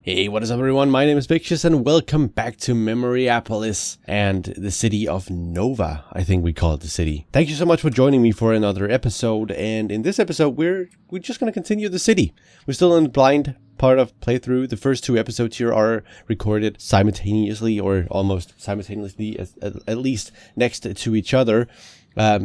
Hey, what is up everyone? My name is Victius and welcome back to Memoriapolis and the city of Nova, I think we call it the city. Thank you so much for joining me for another episode, and in this episode we're just going to continue the city. We're still in the blind part of playthrough. The first two episodes here are recorded simultaneously or almost simultaneously, at least next to each other.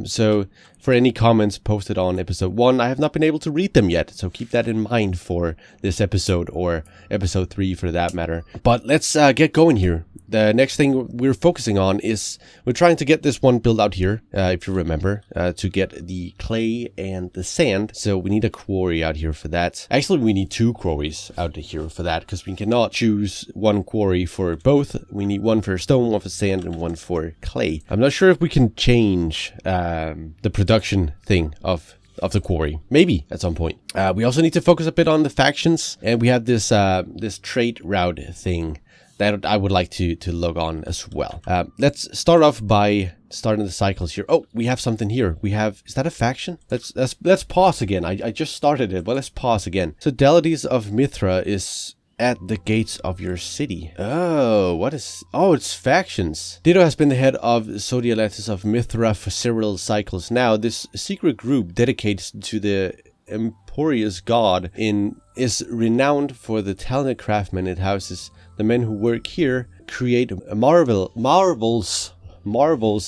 So for any comments posted on episode 1, I have not been able to read them yet, so keep that in mind for this episode or episode 3 for that matter. But let's get going here. The next thing we're focusing on is we're trying to get this one built out here, if you remember, to get the clay and the sand. So we need a quarry out here for that. Actually, we need 2 quarries out here for that because we cannot choose one quarry for both. We need one for stone, one for sand, and one for clay. I'm not sure if we can change the production thing of the quarry, maybe at some point. We also need to focus a bit on the factions, and we have this this trade route thing that I would like to log on as well. Let's start off by starting the cycles here. Oh, we have something here. We have, is that a faction? Let's pause again. I just started it, but let's pause again. So Deities of Mithra is at the gates of your city. Oh, what is... Oh, it's factions. Dido has been the head of Zodialetis of Mithra for several cycles now. This secret group dedicated to the Emporious god is renowned for the talented craftsmen it houses. The men who work here create marvels,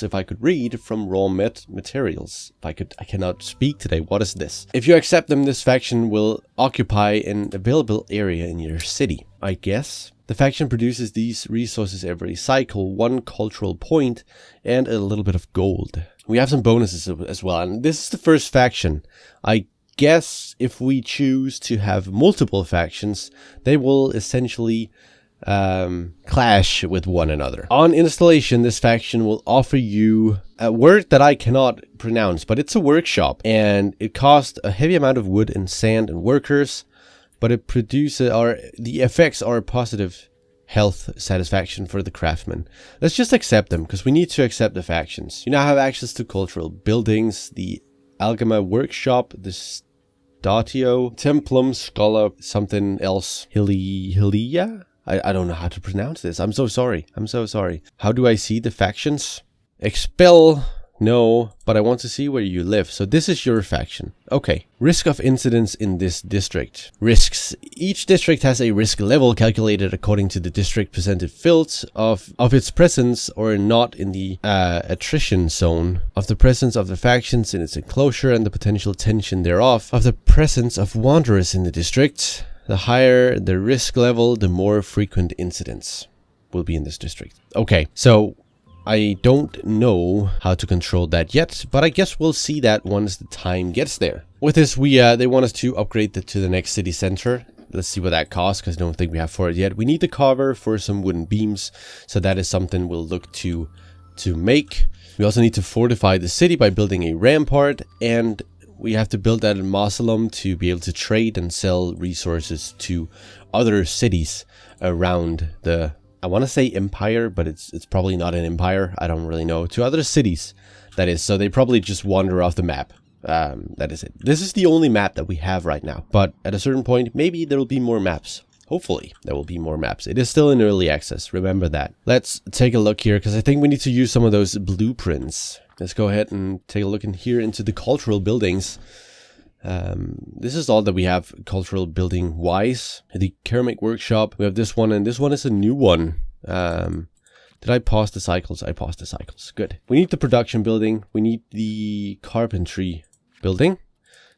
if I could read, from raw materials. I cannot speak today. What is this? If you accept them, this faction will occupy an available area in your city, I guess. The faction produces these resources every cycle, 1 cultural point and a little bit of gold. We have some bonuses as well, and this is the first faction. I guess if we choose to have multiple factions, they will essentially clash with one another. On installation, this faction will offer you a word that I cannot pronounce, but it's a workshop, and it costs a heavy amount of wood and sand and workers, but it produces, or the effects are positive health satisfaction for the craftsmen. Let's just accept them, because we need to accept the factions. You now have access to cultural buildings, the Algema workshop, the Statio, Templum, Scholar, something else, Hilia? I don't know how to pronounce this. I'm so sorry. I'm so sorry. How do I see the factions? Expel. No, but I want to see where you live. So this is your faction. Okay. Risk of incidents in this district. Risks. Each district has a risk level calculated according to the district presented fields of its presence or not in the attrition zone, of the presence of the factions in its enclosure and the potential tension thereof, of the presence of wanderers in the district. The higher the risk level, the more frequent incidents will be in this district. Okay, so I don't know how to control that yet, but I guess we'll see that once the time gets there. With this, they want us to upgrade to the next city center. Let's see what that costs, because I don't think we have for it yet. We need the carver for some wooden beams, so that is something we'll look to make. We also need to fortify the city by building a rampart, and we have to build that in Mausoleum to be able to trade and sell resources to other cities around the, I want to say empire, but it's probably not an empire. I don't really know. To other cities, that is. So they probably just wander off the map. That is it. This is the only map that we have right now. But at a certain point, maybe there will be more maps. Hopefully, there will be more maps. It is still in early access. Remember that. Let's take a look here, because I think we need to use some of those blueprints. Let's go ahead and take a look in here into the cultural buildings. This is all that we have cultural building wise. The ceramic workshop, we have this one, and this one is a new one. Did I pause the cycles? I paused the cycles. Good. We need the production building. We need the carpentry building.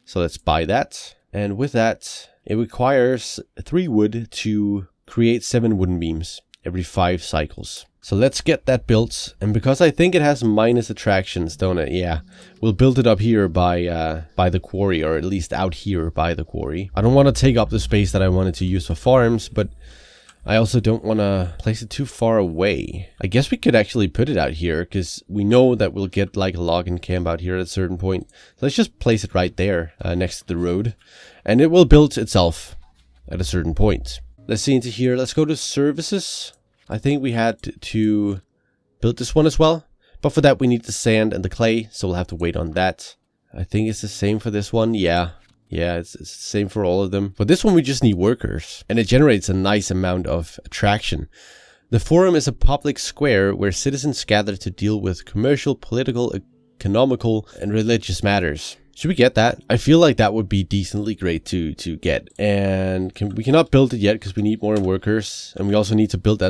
So let's buy that. And with that, it requires 3 wood to create 7 wooden beams every 5 cycles. So let's get that built, and because I think it has minus attractions, don't it? Yeah, we'll build it up here by the quarry, or at least out here by the quarry. I don't want to take up the space that I wanted to use for farms, but I also don't want to place it too far away. I guess we could actually put it out here, because we know that we'll get like a login camp out here at a certain point. So let's just place it right there next to the road, and it will build itself at a certain point. Let's see into here. Let's go to services. I think we had to build this one as well, but for that we need the sand and the clay, so we'll have to wait on that. I think it's the same for this one. Yeah, Yeah, it's the same for all of them. But this one we just need workers, and it generates a nice amount of attraction. The forum is a public square where citizens gather to deal with commercial, political, economical, and religious matters. Should we get that? I feel like that would be decently great to get. And we cannot build it yet because we need more workers, and we also need to build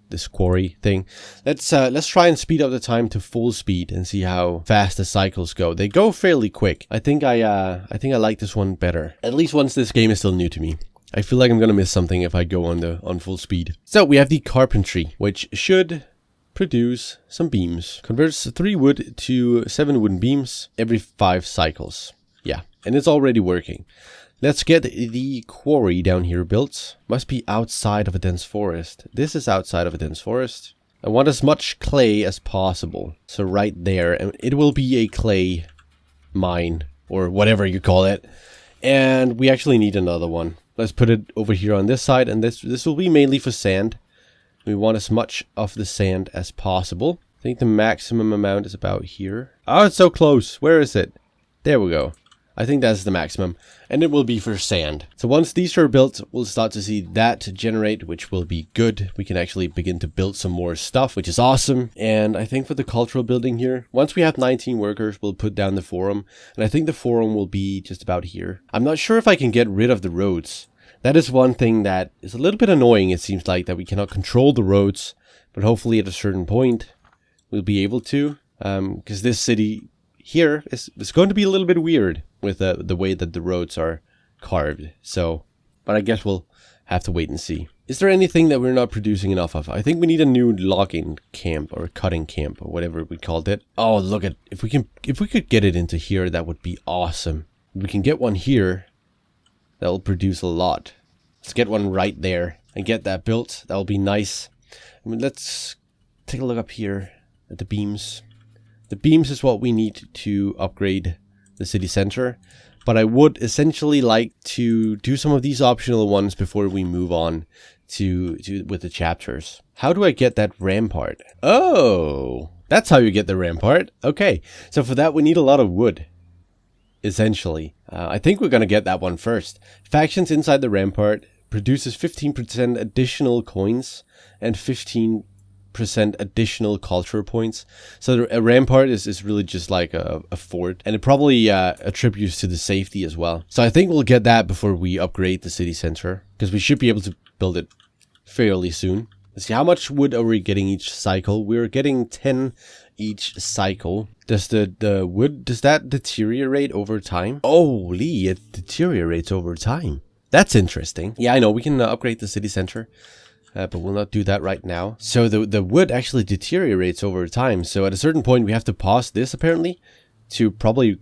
this quarry thing. Let's try and speed up the time to full speed and see how fast the cycles go. They go fairly quick. I think I like this one better. At least once this game is still new to me. I feel like I'm gonna miss something if I go on full speed. So we have the carpentry, which should produce some beams. Converts 3 wood to 7 wooden beams every 5 cycles. Yeah, and it's already working. Let's get the quarry down here built. Must be outside of a dense forest. This is outside of a dense forest. I want as much clay as possible. So right there, and it will be a clay mine or whatever you call it. And we actually need another one. Let's put it over here on this side, and this will be mainly for sand. We want as much of the sand as possible. I think the maximum amount is about here. Oh, it's so close. Where is it? There we go. I think that's the maximum. And it will be for sand. So once these are built, we'll start to see that generate, which will be good. We can actually begin to build some more stuff, which is awesome. And I think for the cultural building here, once we have 19 workers, we'll put down the forum. And I think the forum will be just about here. I'm not sure if I can get rid of the roads. That is one thing that is a little bit annoying, it seems like, that we cannot control the roads. But hopefully at a certain point, we'll be able to. Because this city here is going to be a little bit weird with the way that the roads are carved. So, but I guess we'll have to wait and see. Is there anything that we're not producing enough of? I think we need a new logging camp or cutting camp or whatever we called it. Oh, look at, if we could get it into here, that would be awesome. If we can get one here, that'll produce a lot. Let's get one right there and get that built. That'll be nice. I mean, let's take a look up here at the beams. The beams is what we need to upgrade the city center. But I would essentially like to do some of these optional ones before we move on to with the chapters. How do I get that rampart? Oh, that's how you get the rampart. Okay, so for that we need a lot of wood. Essentially, I think we're gonna get that one first. Factions inside the rampart produces 15% additional coins and 15% additional culture points. So a rampart is really just like a fort, and it probably attributes to the safety as well. So I think we'll get that before we upgrade the city center, because we should be able to build it fairly soon. Let's see, how much wood are we getting each cycle? We're getting 10 each cycle. Does the wood, does that deteriorate over time? Holy, it deteriorates over time. That's interesting. Yeah, I know, we can upgrade the city center, but we'll not do that right now. So the wood actually deteriorates over time. So at a certain point, we have to pause this apparently to probably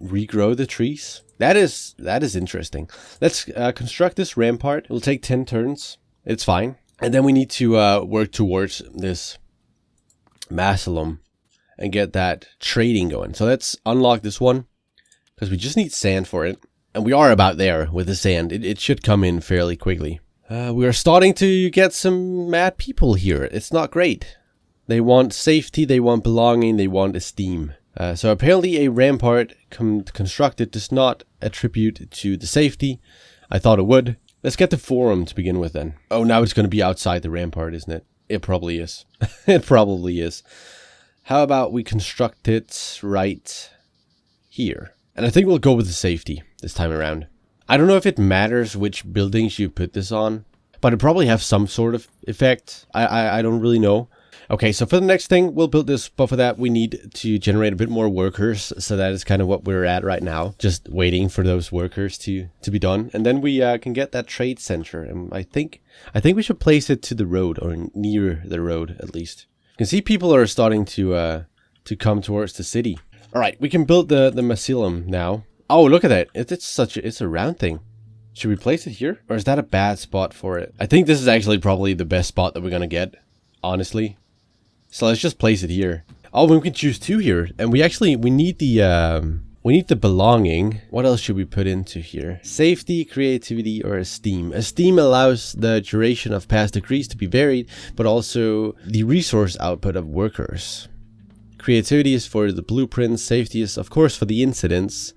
regrow the trees. That is interesting. Let's construct this rampart. It'll take 10 turns. It's fine. And then we need to work towards this Macedonia and get that trading going. So let's unlock this one, because we just need sand for it. And we are about there with the sand. It should come in fairly quickly. We are starting to get some mad people here. It's not great. They want safety, they want belonging, they want esteem. So apparently a rampart constructed does not attribute to the safety. I thought it would. Let's get the forum to begin with then. Oh, now it's going to be outside the rampart, isn't it? It probably is. It probably is. How about we construct it right here? And I think we'll go with the safety this time around. I don't know if it matters which buildings you put this on, but it probably have some sort of effect. I don't really know. Okay, so for the next thing, we'll build this, but for that we need to generate a bit more workers. So that is kind of what we're at right now, just waiting for those workers to be done. And then we can get that trade center. And I think we should place it to the road, or near the road at least. You can see people are starting to come towards the city. All right, we can build the Macedonia now. Oh, look at that. It's a round thing. Should we place it here? Or is that a bad spot for it? I think this is actually probably the best spot that we're going to get, honestly. So let's just place it here. Oh, we can choose 2 here. And we need the belonging. What else should we put into here? Safety, creativity, or esteem. Esteem allows the duration of past decrees to be varied, but also the resource output of workers. Creativity is for the blueprints. Safety is, of course, for the incidents.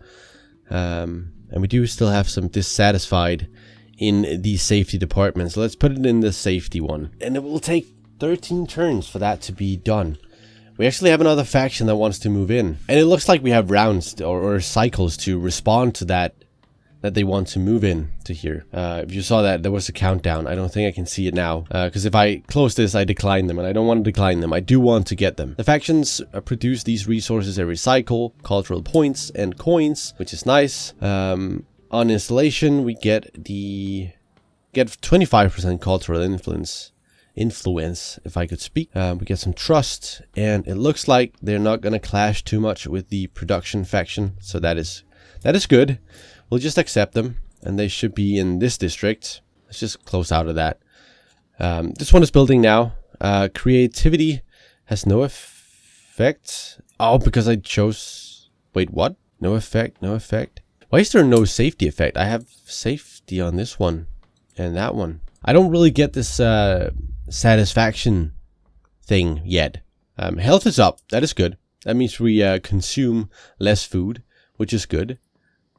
And And we do still have some dissatisfied in the safety department. So let's put it in the safety one. And it will take 13 turns for that to be done. We actually have another faction that wants to move in. And it looks like we have rounds or cycles to respond to that they want to move in to here. If you saw that, there was a countdown. I don't think I can see it now. Because if I close this, I decline them. And I don't want to decline them. I do want to get them. The factions produce these resources every cycle. Cultural points and coins, which is nice. On installation, we get 25% cultural influence, if I could speak. We get some trust, and it looks like they're not going to clash too much with the production faction, so that is good. We'll just accept them, and they should be in this district. Let's just close out of that. This one is building now. Creativity has no effect. Oh, because I chose... Wait, what? No effect, no effect. Why is there no safety effect? I have safety on this one and that one. I don't really get this satisfaction thing yet. Health is up. That is good. That means we consume less food, which is good.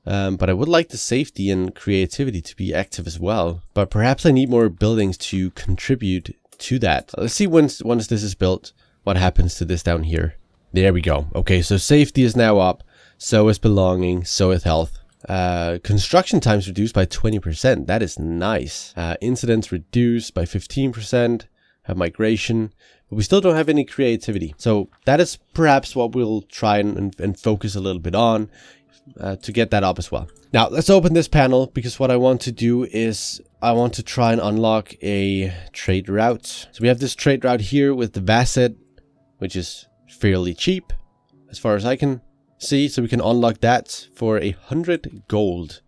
But I would like the safety and creativity to be active as well. But perhaps I need more buildings to contribute to that. Let's see once this is built, what happens to this down here. There we go. Okay, so safety is now up. So is belonging. So is health. Construction times reduced by 20%. That is nice. Incidents reduced by 15%. Have migration. But we still don't have any creativity. So that is perhaps what we'll try and focus a little bit on. To get that up as well. Now let's open this panel, because what I want to do is I want to try and unlock a trade route. So we have this trade route here with the Vasset, which is fairly cheap as far as I can see. So we can unlock that for 100 gold.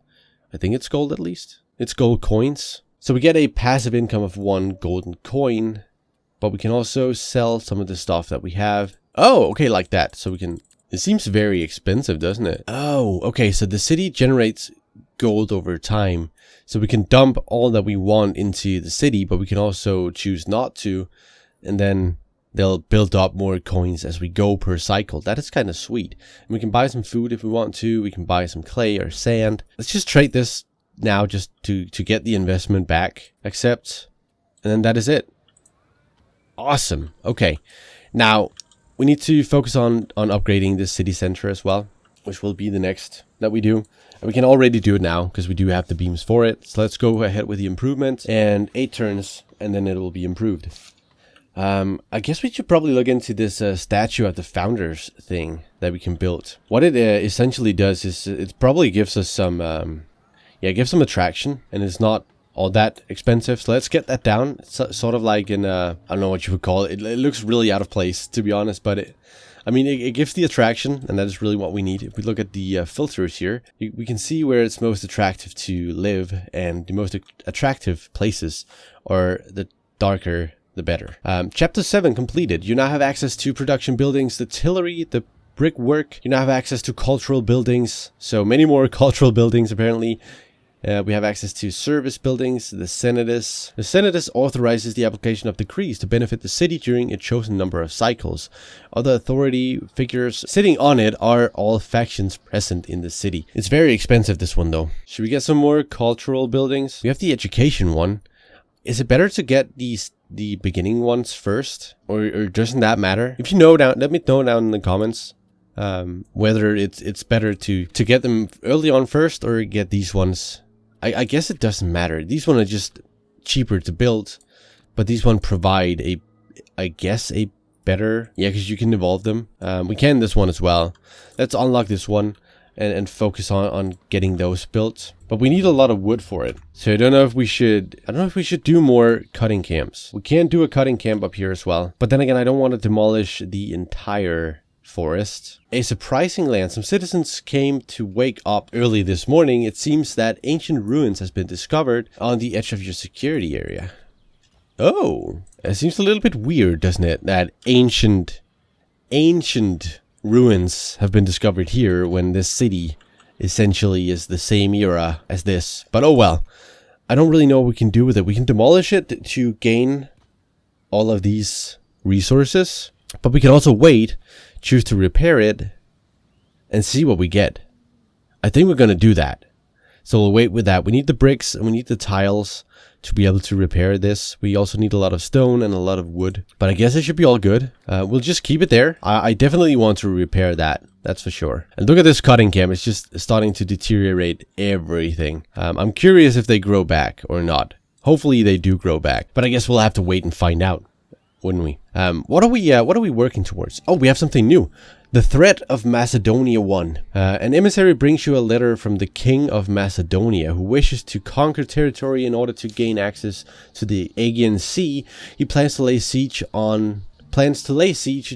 I think it's gold at least. It's gold coins. So we get a passive income of 1 golden coin, but we can also sell some of the stuff that we have. Oh, okay, like that. So we can... It seems very expensive, doesn't it? Oh, okay. So the city generates gold over time. So we can dump all that we want into the city, but we can also choose not to. And then they'll build up more coins as we go per cycle. That is kind of sweet. And we can buy some food if we want to. We can buy some clay or sand. Let's just trade this now just to get the investment back. Accept. And then that is it. Awesome. Okay. Now... we need to focus on upgrading this city center as well, which will be the next that we do. And we can already do it now because we do have the beams for it. So let's go ahead with the improvement, and 8 turns, and then it will be improved. I guess we should probably look into this statue of the founders thing that we can build. What it essentially does is it probably gives us some, gives some attraction, and it's not all that expensive. So let's get that down. It's sort of like in I don't know what you would call it. It looks really out of place, to be honest, but it gives the attraction, and that is really what we need. If we look at the filters here, we can see where it's most attractive to live, and the most attractive places are the darker the better. Chapter 7 completed. You now have access to production buildings, the tillery, the brickwork. You now have access to cultural buildings, so many more cultural buildings apparently. We have access to service buildings, the Senatus. The Senatus authorizes the application of decrees to benefit the city during a chosen number of cycles. Other authority figures sitting on it are all factions present in the city. It's very expensive, this one though. Should we get some more cultural buildings? We have the education one. Is it better to get the beginning ones first? Or doesn't that matter? If you know down, let me know down in the comments. Whether it's better to get them early on first or get these ones. I guess it doesn't matter. These ones are just cheaper to build, but these ones provide a better, because you can evolve them. We can this one as well. Let's unlock this one and focus on getting those built. But we need a lot of wood for it. So I don't know if we should do more cutting camps. We can do a cutting camp up here as well. But then again, I don't want to demolish the entire forest. A surprising land. Some citizens came to wake up early this morning. It seems that ancient ruins has been discovered on the edge of your security area. Oh, it seems a little bit weird, doesn't it? That ancient ruins have been discovered here when this city essentially is the same era as this. But oh well. I don't really know what we can do with it. We can demolish it to gain all of these resources. But we can also wait, choose to repair it, and see what we get. I think we're going to do that. So we'll wait with that. We need the bricks and we need the tiles to be able to repair this. We also need a lot of stone and a lot of wood. But I guess it should be all good. We'll just keep it there. I definitely want to repair that. That's for sure. And look at this cutting camp. It's just starting to deteriorate everything. I'm curious if they grow back or not. Hopefully they do grow back. But I guess we'll have to wait and find out, wouldn't we? What are we working towards? Oh, we have something new. The threat of Macedonia won. An emissary brings you a letter from the king of Macedonia, who wishes to conquer territory in order to gain access to the Aegean Sea. He plans to lay siege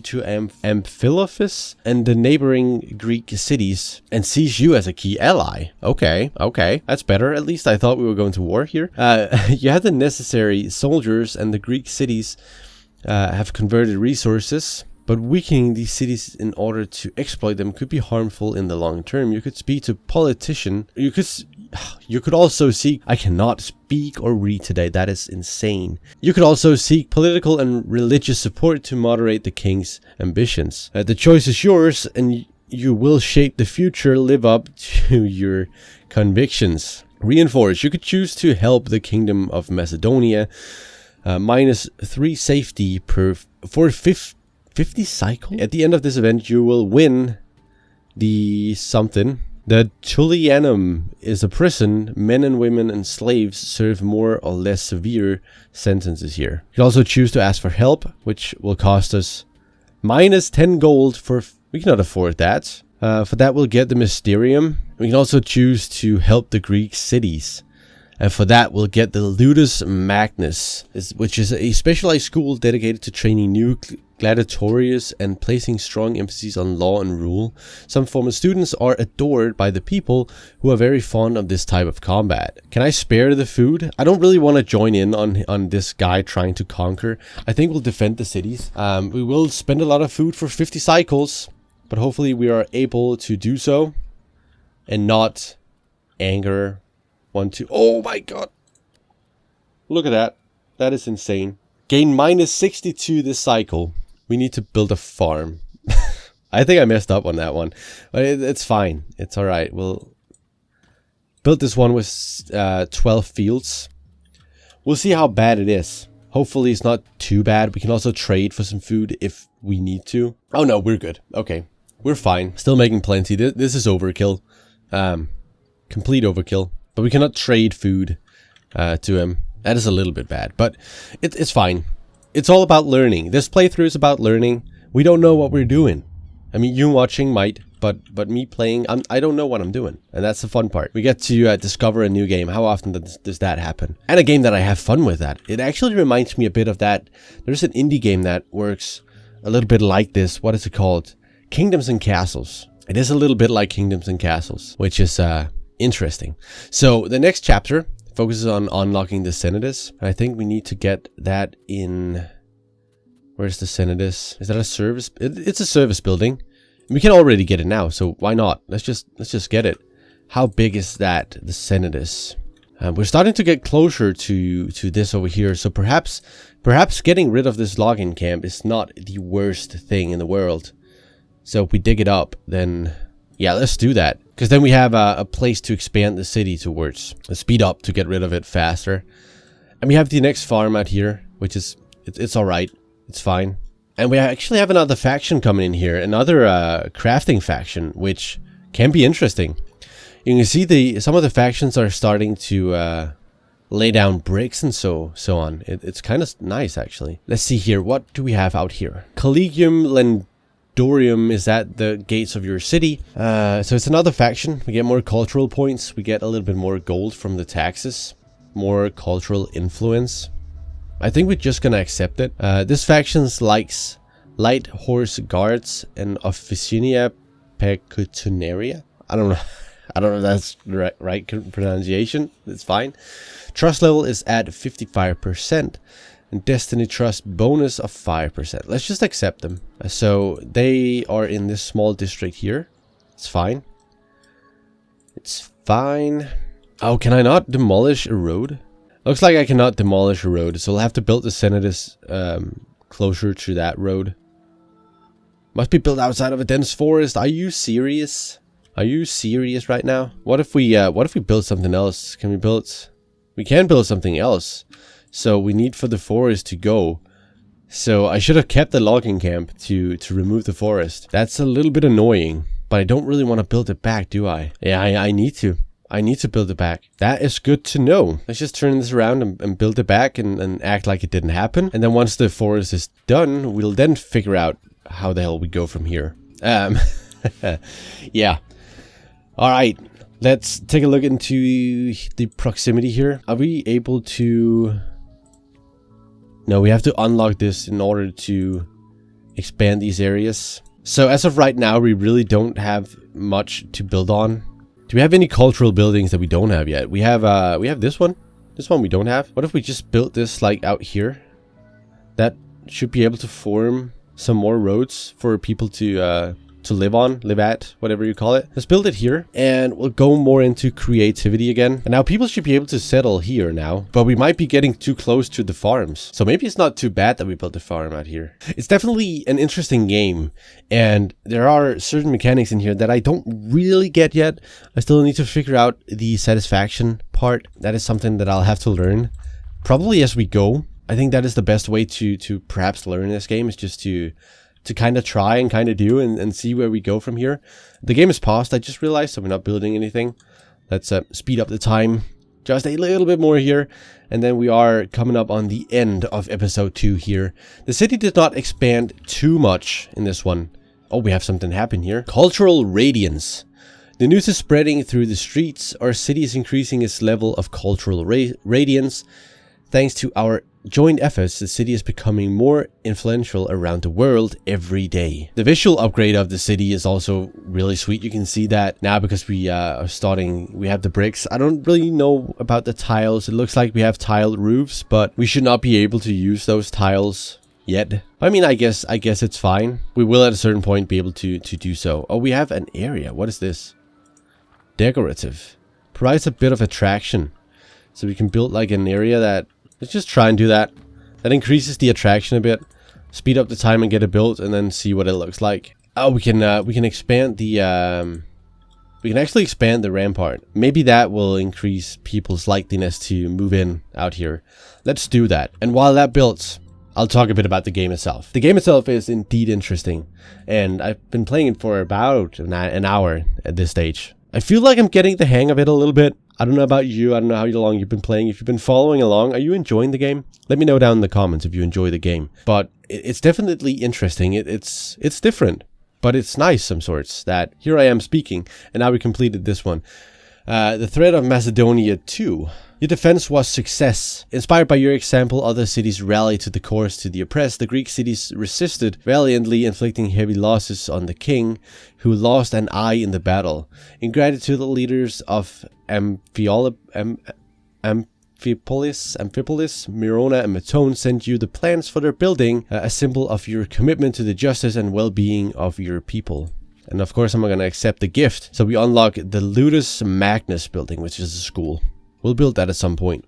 to Amphilophus and the neighboring Greek cities and sees you as a key ally. Okay, that's better. At least I thought we were going to war here. You have the necessary soldiers, and the Greek cities have converted resources. But weakening these cities in order to exploit them could be harmful in the long term. You could speak to politician. You could also seek. I cannot speak or read today. That is insane. You could also seek political and religious support to moderate the king's ambitions. The choice is yours, and you will shape the future. Live up to your convictions. Reinforce. You could choose to help the kingdom of Macedonia. -3 safety for 50 cycle. At the end of this event, you will win the something. The Tullianum is a prison. Men and women and slaves serve more or less severe sentences here. You can also choose to ask for help, which will cost us -10 gold for... We cannot afford that. For that, we'll get the Mysterium. We can also choose to help the Greek cities. And for that, we'll get the Ludus Magnus, which is a specialized school dedicated to training new gladiatorians and placing strong emphasis on law and rule. Some former students are adored by the people who are very fond of this type of combat. Can I spare the food? I don't really want to join in on this guy trying to conquer. I think we'll defend the cities. We will spend a lot of food for 50 cycles, but hopefully we are able to do so and not anger. 1, 2. Oh my god. Look at that. That is insane. Gain -62 this cycle. We need to build a farm. I think I messed up on that one. But it's fine. It's alright. We'll build this one with 12 fields. We'll see how bad it is. Hopefully it's not too bad. We can also trade for some food if we need to. Oh no, we're good. Okay. We're fine. Still making plenty. This is overkill. Complete overkill. But we cannot trade food to him. That is a little bit bad, but it's fine. It's all about learning. This playthrough is about learning. We don't know what we're doing. I mean, you watching might, but me playing, I don't know what I'm doing. And that's the fun part. We get to discover a new game. How often does that happen? And a game that I have fun with that. It actually reminds me a bit of that. There's an indie game that works a little bit like this. What is it called? Kingdoms and Castles. It is a little bit like Kingdoms and Castles, which is interesting. So the next chapter focuses on unlocking the Senatus. I think we need to get that in... Where's the Senatus? Is that a service? It's a service building. We can already get it now, so why not? Let's just get it. How big is that, the Senatus? We're starting to get closer to this over here, so perhaps getting rid of this logging camp is not the worst thing in the world. So if we dig it up, then yeah, let's do that. Because then we have a place to expand the city towards. Speed up to get rid of it faster. And we have the next farm out here, which is, it's alright. It's fine. And we actually have another faction coming in here. Another crafting faction, which can be interesting. You can see some of the factions are starting to lay down bricks and so on. It's kind of nice, actually. Let's see here. What do we have out here? Collegium Lendorium is at the gates of your city. So it's another faction. We get more cultural points. We get a little bit more gold from the taxes. More cultural influence. I think we're just gonna accept it. This faction likes light horse guards and officina pecunaria. I don't know if that's the right pronunciation. It's fine. Trust level is at 55%. And Destiny Trust bonus of 5%. Let's just accept them. So they are in this small district here. It's fine. It's fine. Oh, can I not demolish a road? Looks like I cannot demolish a road, so I'll have to build the Senatus closer to that road. Must be built outside of a dense forest. Are you serious? Are you serious right now? What if we build something else? Can we build? We can build something else. So we need for the forest to go. So I should have kept the logging camp to remove the forest. That's a little bit annoying, but I don't really want to build it back, do I? Yeah, I need to. I need to build it back. That is good to know. Let's just turn this around and build it back and act like it didn't happen. And then once the forest is done, we'll then figure out how the hell we go from here. Yeah. Alright, let's take a look into the proximity here. Are we able to... No, we have to unlock this in order to expand these areas. So as of right now, we really don't have much to build on. Do we have any cultural buildings that we don't have yet? We have this one. This one we don't have. What if we just built this like out here? That should be able to form some more roads for people to live at, whatever you call it. Let's build it here, and we'll go more into creativity again. And now people should be able to settle here now, but we might be getting too close to the farms. So maybe it's not too bad that we built a farm out here. It's definitely an interesting game, and there are certain mechanics in here that I don't really get yet. I still need to figure out the satisfaction part. That is something that I'll have to learn probably as we go. I think that is the best way to perhaps learn this game, is just to kind of try and kind of do and see where we go from here. The game is paused, I just realized, so we're not building anything. Let's speed up the time just a little bit more here. And then we are coming up on the end of episode 2 here. The city did not expand too much in this one. Oh, we have something happen here. Cultural radiance. The news is spreading through the streets. Our city is increasing its level of cultural radiance. Thanks to our joint efforts, the city is becoming more influential around the world every day. The visual upgrade of the city is also really sweet. You can see that now because we are starting, we have the bricks. I don't really know about the tiles. It looks like we have tiled roofs, but we should not be able to use those tiles yet. I mean, I guess it's fine. We will at a certain point be able to do so. Oh, we have an area. What is this? Decorative. Provides a bit of attraction. So we can build like an area that... Let's just try and do that. That increases the attraction a bit. Speed up the time and get it built, and then see what it looks like. Oh, we can expand the we can actually expand the rampart. Maybe that will increase people's likeliness to move in out here. Let's do that. And while that builds, I'll talk a bit about the game itself. The game itself is indeed interesting, and I've been playing it for about an hour at this stage. I feel like I'm getting the hang of it a little bit. I don't know about you. I don't know how long you've been playing. If you've been following along, are you enjoying the game? Let me know down in the comments if you enjoy the game. But it's definitely interesting. It's different, but it's nice some sorts that here I am speaking, and now we completed this one. The threat of Macedonia 2. Your defense was success. Inspired by your example, other cities rallied to the cause to the oppressed. The Greek cities resisted valiantly, inflicting heavy losses on the king, who lost an eye in the battle. In gratitude, the leaders of Amphipolis, Mirona, and Matone sent you the plans for their building, a symbol of your commitment to the justice and well-being of your people. And of course, I'm going to accept the gift. So we unlock the Ludus Magnus building, which is a school. We'll build that at some point.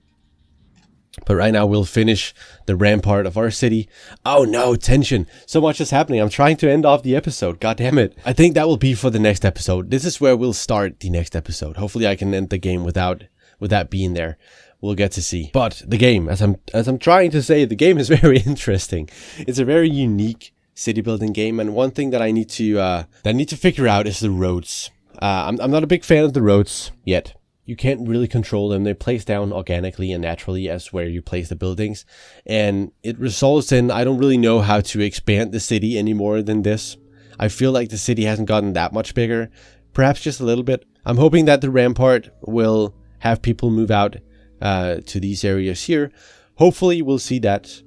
But right now, we'll finish the rampart of our city. Oh no, tension. So much is happening. I'm trying to end off the episode. God damn it. I think that will be for the next episode. This is where we'll start the next episode. Hopefully, I can end the game without that being there. We'll get to see. But the game, as I'm trying to say, the game is very interesting. It's a very unique city building game, and one thing that I need to figure out is the roads. I'm not a big fan of the roads yet. You can't really control them. They place down organically and naturally as where you place the buildings, and it results in I don't really know how to expand the city any more than this. I feel like the city hasn't gotten that much bigger, perhaps just a little bit. I'm hoping that the rampart will have people move out to these areas here. Hopefully we'll see that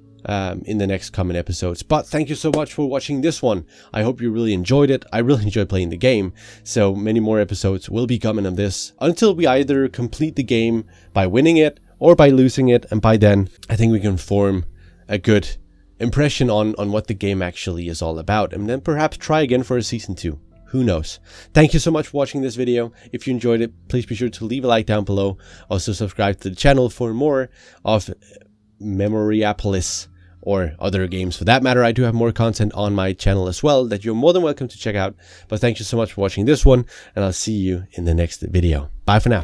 in the next coming episodes. But thank you so much for watching this one. I hope you really enjoyed it. I really enjoyed playing the game, so many more episodes will be coming of this until we either complete the game by winning it or by losing it, and by then I think we can form a good impression on what the game actually is all about, and then perhaps try again for a season 2. Who knows? Thank you so much for watching this video. If you enjoyed it, please be sure to leave a like down below. Also subscribe to the channel for more of Memoriapolis or other games for that matter. I do have more content on my channel as well that you're more than welcome to check out. But thank you so much for watching this one, and I'll see you in the next video. Bye for now.